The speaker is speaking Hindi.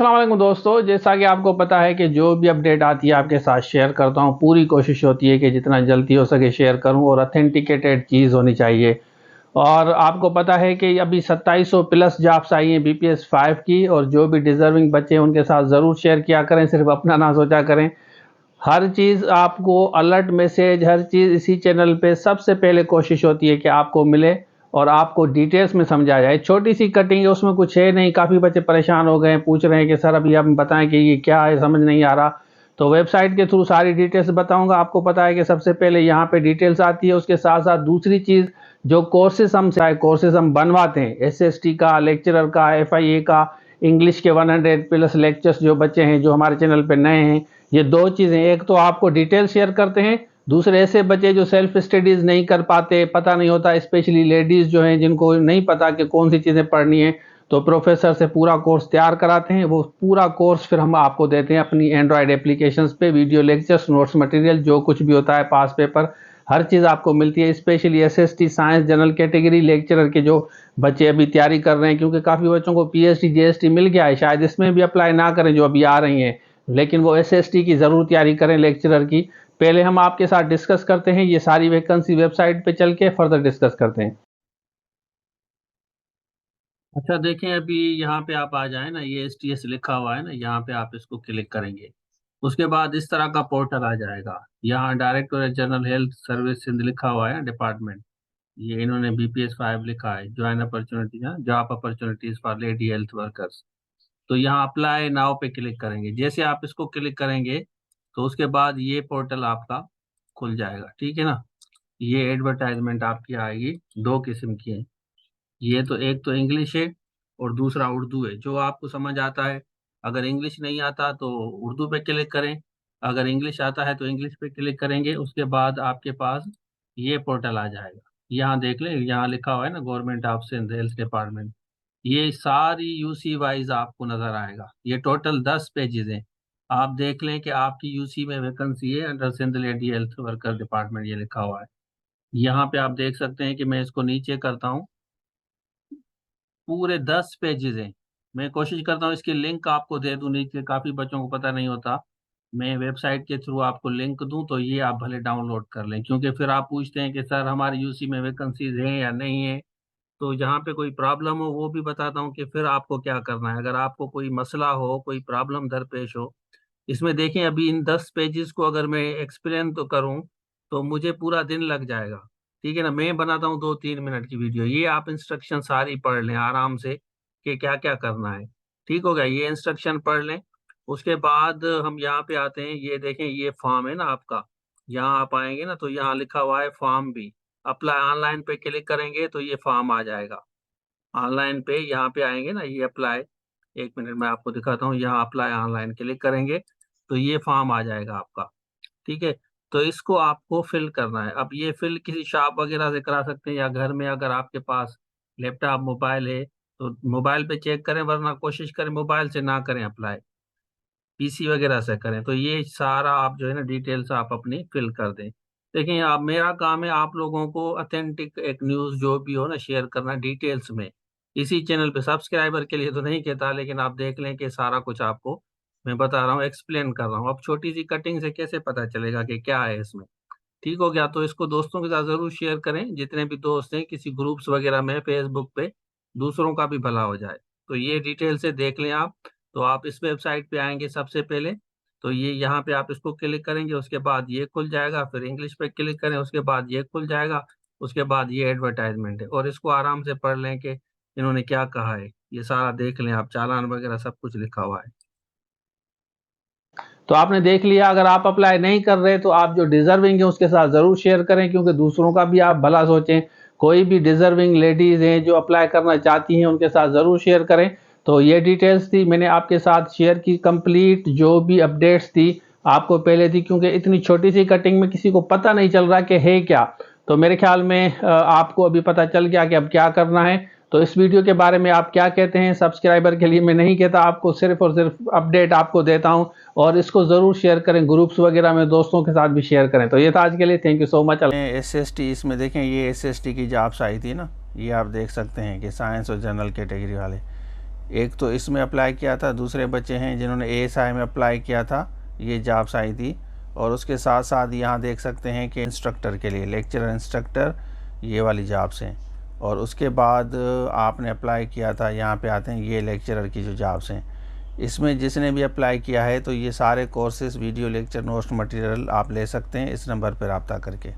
अस्सलाम वालेकुम दोस्तों, जैसा कि आपको पता है कि जो भी अपडेट आती है आपके साथ शेयर करता हूँ। पूरी कोशिश होती है कि जितना जल्दी हो सके शेयर करूँ और ऑथेंटिकेटेड चीज़ होनी चाहिए। और आपको पता है कि अभी 2700 प्लस जॉब्स आई हैं बीपीएस 5 की, और जो भी डिज़र्विंग बच्चे हैं उनके साथ ज़रूर शेयर किया करें, सिर्फ अपना ना सोचा करें। हर चीज़ आपको अलर्ट मैसेज, हर चीज़ इसी चैनल पे सबसे पहले कोशिश होती है कि आपको मिले और आपको डिटेल्स में समझा जाए। छोटी सी कटिंग है, उसमें कुछ है नहीं। काफ़ी बच्चे परेशान हो गए हैं, पूछ रहे हैं कि सर अभी आप बताएं कि ये क्या है, समझ नहीं आ रहा। तो वेबसाइट के थ्रू सारी डिटेल्स बताऊंगा। आपको पता है कि सबसे पहले यहाँ पे डिटेल्स आती है, उसके साथ साथ दूसरी चीज़ जो कोर्सेज हम बनवाते हैं, एसएसटी का, लेक्चरर का, एफआईए का, इंग्लिश के 100 प्लस लेक्चर्स जो बच्चे हैं जो हमारे चैनल पे नए हैं, ये दो चीज़ें। एक तो आपको डिटेल शेयर करते हैं, दूसरे ऐसे बच्चे जो सेल्फ स्टडीज़ नहीं कर पाते, पता नहीं होता, स्पेशली लेडीज़ जो हैं जिनको नहीं पता कि कौन सी चीज़ें पढ़नी है, तो प्रोफेसर से पूरा कोर्स तैयार कराते हैं। वो पूरा कोर्स फिर हम आपको देते हैं अपनी एंड्रॉयड एप्लीकेशंस पे। वीडियो लेक्चर्स, नोट्स मटेरियल, जो कुछ भी होता है, पास पेपर, हर चीज़ आपको मिलती है। Specially SST, science, general category lecturer के जो बच्चे अभी तैयारी कर रहे हैं, क्योंकि काफ़ी बच्चों को पीएचडी जीएसटी मिल गया है, शायद इसमें भी अप्लाई ना करें जो अभी आ रही हैं, लेकिन वो एसएसटी की ज़रूर तैयारी करें लेक्चरर की। पहले हम आपके साथ डिस्कस करते हैं, ये सारी वैकेंसी वेबसाइट पे चल के फर्दर डिस्कस करते हैं। अच्छा देखें, अभी यहाँ पे आप आ जाए ना, ये STS लिखा हुआ है ना, यहाँ पे आप इसको क्लिक करेंगे। उसके बाद इस तरह का पोर्टल आ जाएगा। यहाँ directorate general health service Sindh लिखा हुआ है, डिपार्टमेंट। ये इन्होंने BPS 5 लिखा है, join opportunity, job opportunities for lady health workers. तो यहाँ अप्लाई नाउ पे क्लिक करेंगे। जैसे आप इसको क्लिक करेंगे तो उसके बाद ये पोर्टल आपका खुल जाएगा, ठीक है ना। ये एडवर्टाइजमेंट आपकी आएगी, दो किस्म की है। ये तो एक तो इंग्लिश है और दूसरा उर्दू है, जो आपको समझ आता है। अगर इंग्लिश नहीं आता तो उर्दू पे क्लिक करें, अगर इंग्लिश आता है तो इंग्लिश पे क्लिक करेंगे। उसके बाद आपके पास ये पोर्टल आ जाएगा। यहाँ देख लें, यहाँ लिखा हुआ है ना, government of Sindh health department. ये सारी यूसी वाइज आपको नजर आएगा। ये टोटल 10 पेजेस हैं। आप देख लें कि आपकी यूसी में वैकेंसी है under Sindh lady health worker department, ये लिखा हुआ है। यहाँ पे आप देख सकते हैं कि मैं इसको नीचे करता हूँ। पूरे 10 पेजेस हैं। मैं कोशिश करता हूँ इसकी लिंक आपको दे दूँ नीचे, काफ़ी बच्चों को पता नहीं होता। मैं वेबसाइट के थ्रू आपको लिंक दूँ तो ये आप भले डाउनलोड कर लें, क्योंकि फिर आप पूछते हैं कि सर हमारे यूसी में वैकेंसीज हैं या नहीं है। तो जहाँ पे कोई प्रॉब्लम हो वो भी बताता हूँ कि फिर आपको क्या करना है अगर आपको कोई मसला हो, कोई प्रॉब्लम दरपेश हो। इसमें देखें, अभी इन 10 पेजेस को अगर मैं एक्सप्लेन तो करूं तो मुझे पूरा दिन लग जाएगा। ठीक है ना, मैं बनाता हूँ 2-3 मिनट की वीडियो। ये आप इंस्ट्रक्शन सारी पढ़ लें आराम से कि क्या क्या करना है। ठीक हो गया, ये इंस्ट्रक्शन पढ़ लें। उसके बाद हम यहाँ पे आते हैं। ये देखें, ये फॉर्म है ना आपका। यहाँ आप आएंगे ना तो यहाँ लिखा हुआ है फॉर्म भी। अप्लाई ऑनलाइन पे क्लिक करेंगे तो ये फॉर्म आ जाएगा। ऑनलाइन पे यहाँ पे आएंगे ना, ये अप्लाई, एक मिनट में आपको दिखाता हूँ। यहाँ अप्लाई ऑनलाइन क्लिक करेंगे तो ये फॉर्म आ जाएगा आपका। ठीक है, तो इसको आपको फिल करना है। अब ये फिल किसी शॉप वगैरह से करा सकते हैं, या घर में अगर आपके पास लैपटॉप मोबाइल है तो मोबाइल पे चेक करें, वरना कोशिश करें मोबाइल से ना करें अप्लाई, पीसी वगैरह से करें। तो ये सारा आप जो है ना डिटेल्स आप अपनी फिल कर दें। देखिए, आप, मेरा काम है आप लोगों को ऑथेंटिक एक न्यूज़ जो भी हो ना शेयर करना डिटेल्स में। इसी चैनल पे सब्सक्राइबर के लिए तो नहीं कहता, लेकिन आप देख लें कि सारा कुछ आपको मैं बता रहा हूँ, एक्सप्लेन कर रहा हूँ। अब छोटी सी कटिंग से कैसे पता चलेगा कि क्या है इसमें। ठीक हो गया, तो इसको दोस्तों के साथ जरूर शेयर करें, जितने भी दोस्त हैं किसी ग्रुप्स वगैरह में, फेसबुक पे, दूसरों का भी भला हो जाए। तो ये डिटेल से देख लें आप। तो आप इस वेबसाइट पे आएंगे सबसे पहले, तो ये यहाँ पे आप इसको क्लिक करेंगे, उसके बाद ये खुल जाएगा। फिर इंग्लिश पे क्लिक करें, उसके बाद ये खुल जाएगा। उसके बाद ये एडवर्टाइजमेंट है, और इसको आराम से पढ़ लें कि इन्होंने क्या कहा है। ये सारा देख लें आप, चालान वगैरह सब कुछ लिखा हुआ है। तो आपने देख लिया। अगर आप अप्लाई नहीं कर रहे तो आप जो डिजर्विंग है उसके साथ ज़रूर शेयर करें, क्योंकि दूसरों का भी आप भला सोचें। कोई भी डिजर्विंग लेडीज़ हैं जो अप्लाई करना चाहती हैं, उनके साथ ज़रूर शेयर करें। तो ये डिटेल्स थी, मैंने आपके साथ शेयर की कंप्लीट जो भी अपडेट्स थी आपको पहले थी, क्योंकि इतनी छोटी सी कटिंग में किसी को पता नहीं चल रहा कि है क्या। तो मेरे ख्याल में आपको अभी पता चल गया कि अब क्या करना है। तो इस वीडियो के बारे में आप क्या कहते हैं? सब्सक्राइबर के लिए मैं नहीं कहता, आपको सिर्फ और सिर्फ अपडेट आपको देता हूं। और इसको ज़रूर शेयर करें, ग्रुप्स वगैरह में दोस्तों के साथ भी शेयर करें। तो ये था आज के लिए, thank you so much. SST, इसमें देखें ये SST की जॉब्स आई थी ना, ये आप देख सकते हैं कि साइंस और जनरल कैटेगरी वाले। एक तो इसमें अप्लाई किया था, दूसरे बच्चे हैं जिन्होंने ASI में अप्लाई किया था, ये जॉब्स आई थी। और उसके साथ साथ यहाँ देख सकते हैं कि इंस्ट्रक्टर के लिए, लेक्चरर इंस्ट्रक्टर, ये वाली जॉब्स हैं। और उसके बाद आपने अप्लाई किया था, यहाँ पे आते हैं ये लेक्चरर की जो जॉब्स हैं। इसमें जिसने भी अप्लाई किया है तो ये सारे courses, video lecture, notes, material आप ले सकते हैं इस नंबर पर रब्ता करके।